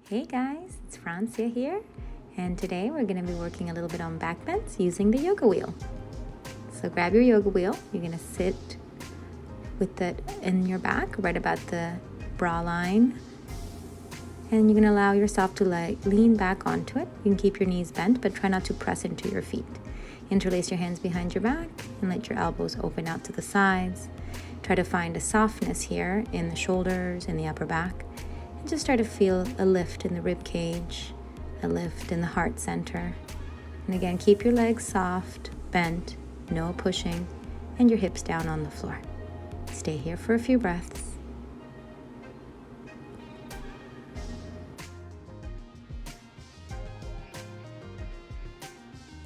Hey guys, it's Francia here, and today we're going to be working a little bit on back bends using the yoga wheel. So grab your yoga wheel. You're going to sit with it in your back, right about the bra line, and you're going to allow yourself to lean back onto it. You can keep your knees bent, but try not to press into your feet. Interlace your hands behind your back and let your elbows open out to the sides. Try to find a softness here in the shoulders and the upper back. And just try to feel a lift in the rib cage, a lift in the heart center. And again, keep your legs soft, bent, no pushing, and your hips down on the floor. Stay here for a few breaths.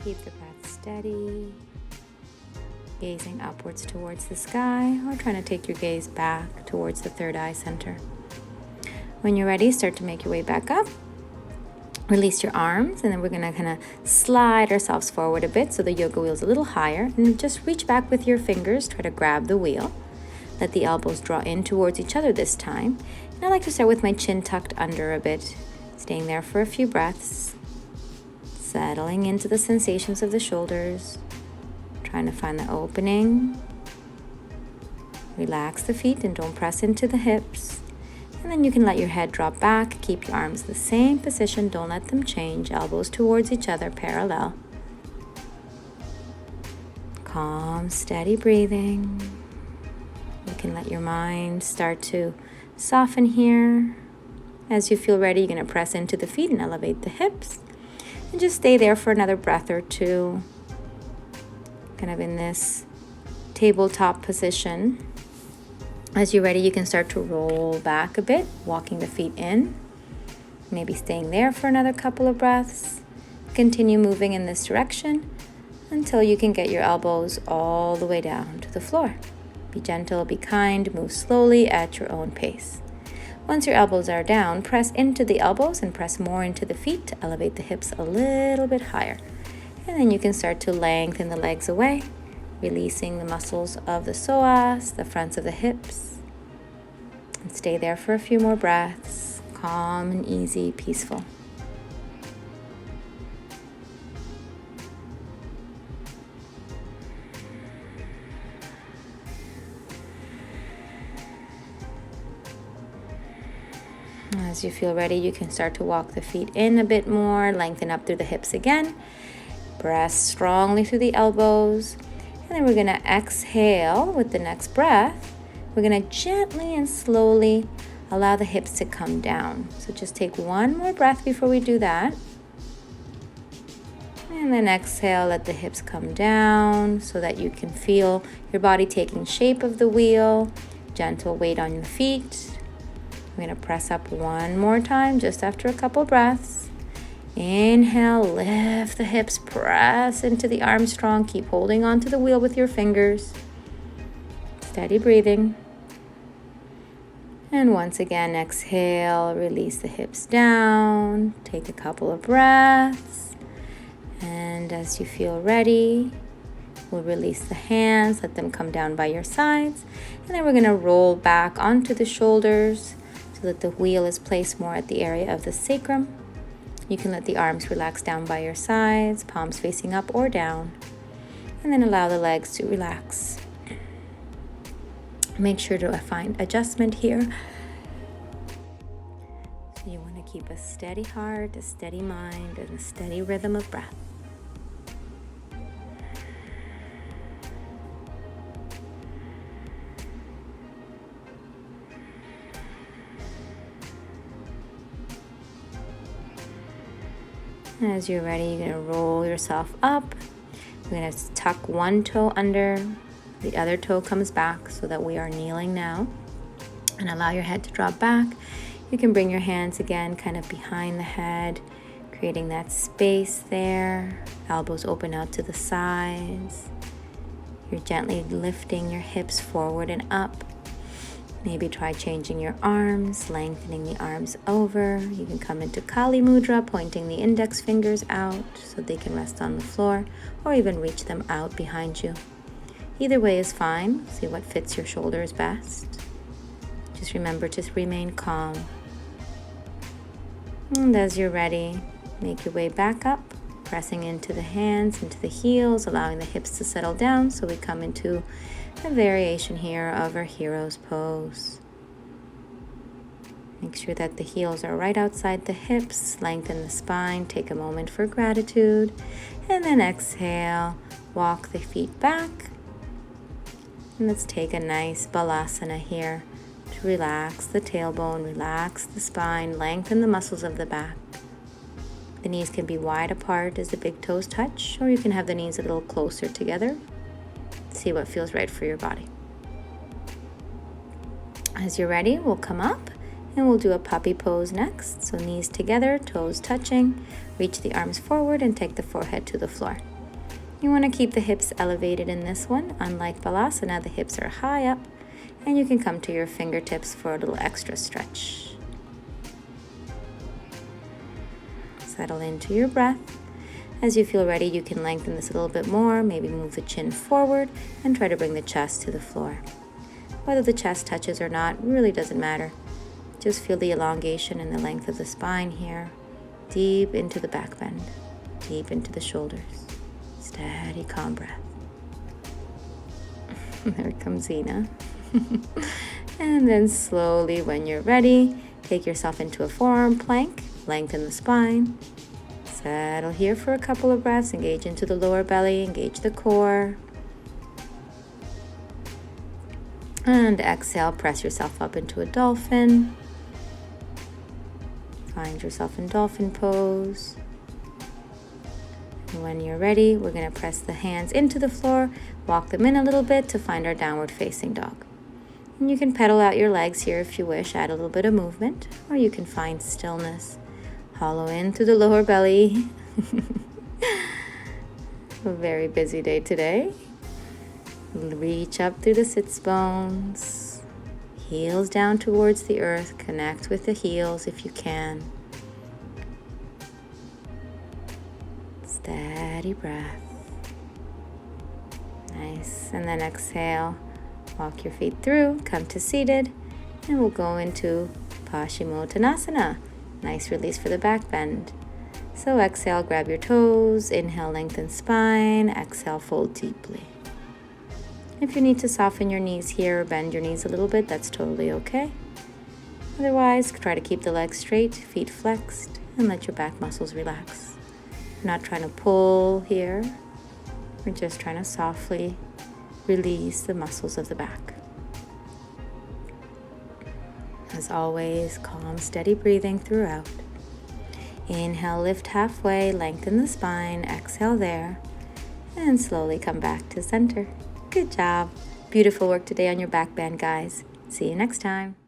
Keep the breath steady, gazing upwards towards the sky, or trying to take your gaze back towards the third eye center. When you're ready, start to make your way back up. Release your arms, and then we're going to kind of slide ourselves forward a bit so the yoga wheel is a little higher. And just reach back with your fingers, try to grab the wheel. Let the elbows draw in towards each other this time. And I like to start with my chin tucked under a bit, staying there for a few breaths. Settling into the sensations of the shoulders, trying to find the opening. Relax the feet and don't press into the hips. And then you can let your head drop back, keep your arms in the same position, don't let them change, elbows towards each other, parallel. Calm, steady breathing. You can let your mind start to soften here. As you feel ready, you're going to press into the feet and elevate the hips. And just stay there for another breath or two, kind of in this tabletop position. As you're ready, you can start to roll back a bit, walking the feet in. Maybe staying there for another couple of breaths. Continue moving in this direction until you can get your elbows all the way down to the floor. Be gentle, be kind, move slowly at your own pace. Once your elbows are down, press into the elbows and press more into the feet to elevate the hips a little bit higher. And then you can start to lengthen the legs away, releasing the muscles of the psoas, the fronts of the hips. And stay there for a few more breaths, calm and easy, peaceful. As you feel ready, you can start to walk the feet in a bit more, lengthen up through the hips again. Press strongly through the elbows. And then we're going to exhale with the next breath. We're going to gently and slowly allow the hips to come down. So just take one more breath before we do that. And then exhale, let the hips come down so that you can feel your body taking shape of the wheel. Gentle weight on your feet. We're going to press up one more time just after a couple breaths. Inhale, lift the hips, press into the arms strong. Keep holding onto the wheel with your fingers. Steady breathing. And once again, exhale, release the hips down. Take a couple of breaths. And as you feel ready, we'll release the hands, let them come down by your sides. And then we're going to roll back onto the shoulders so that the wheel is placed more at the area of the sacrum. You can let the arms relax down by your sides, palms facing up or down, and then allow the legs to relax. Make sure to find adjustment here. So you want to keep a steady heart, a steady mind, and a steady rhythm of breath. As you're ready, you're going to roll yourself up. You're going to tuck one toe under, the other toe comes back so that we are kneeling now. And allow your head to drop back. You can bring your hands again kind of behind the head, creating that space there. Elbows open out to the sides. You're gently lifting your hips forward and up. Maybe try changing your arms, lengthening the arms over. You can come into Kali Mudra, pointing the index fingers out so they can rest on the floor, or even reach them out behind you. Either way is fine. See what fits your shoulders best. Just remember to remain calm. And as you're ready, make your way back up, pressing into the hands, into the heels, allowing the hips to settle down so we come into a variation here of our hero's pose. Make sure that the heels are right outside the hips, lengthen the spine, take a moment for gratitude, and then exhale, walk the feet back. And let's take a nice balasana here to relax the tailbone, relax the spine, lengthen the muscles of the back. The knees can be wide apart as the big toes touch, or you can have the knees a little closer together. See what feels right for your body. As you're ready, we'll come up and we'll do a puppy pose next. So knees together, toes touching, reach the arms forward and take the forehead to the floor. You want to keep the hips elevated in this one. Unlike Balasana, the hips are high up and you can come to your fingertips for a little extra stretch. Settle into your breath. As you feel ready, you can lengthen this a little bit more, maybe move the chin forward and try to bring the chest to the floor. Whether the chest touches or not really doesn't matter. Just feel the elongation and the length of the spine here. Deep into the back bend, deep into the shoulders. Steady, calm breath. There comes Ina. And then slowly, when you're ready, take yourself into a forearm plank, lengthen the spine. Settle here for a couple of breaths, engage into the lower belly, engage the core. And exhale, press yourself up into a dolphin. Find yourself in dolphin pose. And when you're ready, we're going to press the hands into the floor, walk them in a little bit to find our downward facing dog. And you can pedal out your legs here if you wish, add a little bit of movement, or you can find stillness. Hollow in through the lower belly. A very busy day today. Reach up through the sits bones. Heels down towards the earth. Connect with the heels if you can. Steady breath. Nice. And then exhale. Walk your feet through. Come to seated. And we'll go into Paschimottanasana. Nice release for the back bend. So exhale, grab your toes. Inhale, lengthen spine. Exhale, fold deeply. If you need to soften your knees here or bend your knees a little bit, that's totally okay. Otherwise, try to keep the legs straight, feet flexed, and let your back muscles relax. We're not trying to pull here. We're just trying to softly release the muscles of the back. As always, calm, steady breathing throughout. Inhale, lift halfway, lengthen the spine, exhale there, and slowly come back to center. Good job. Beautiful work today on your back bend, guys. See you next time.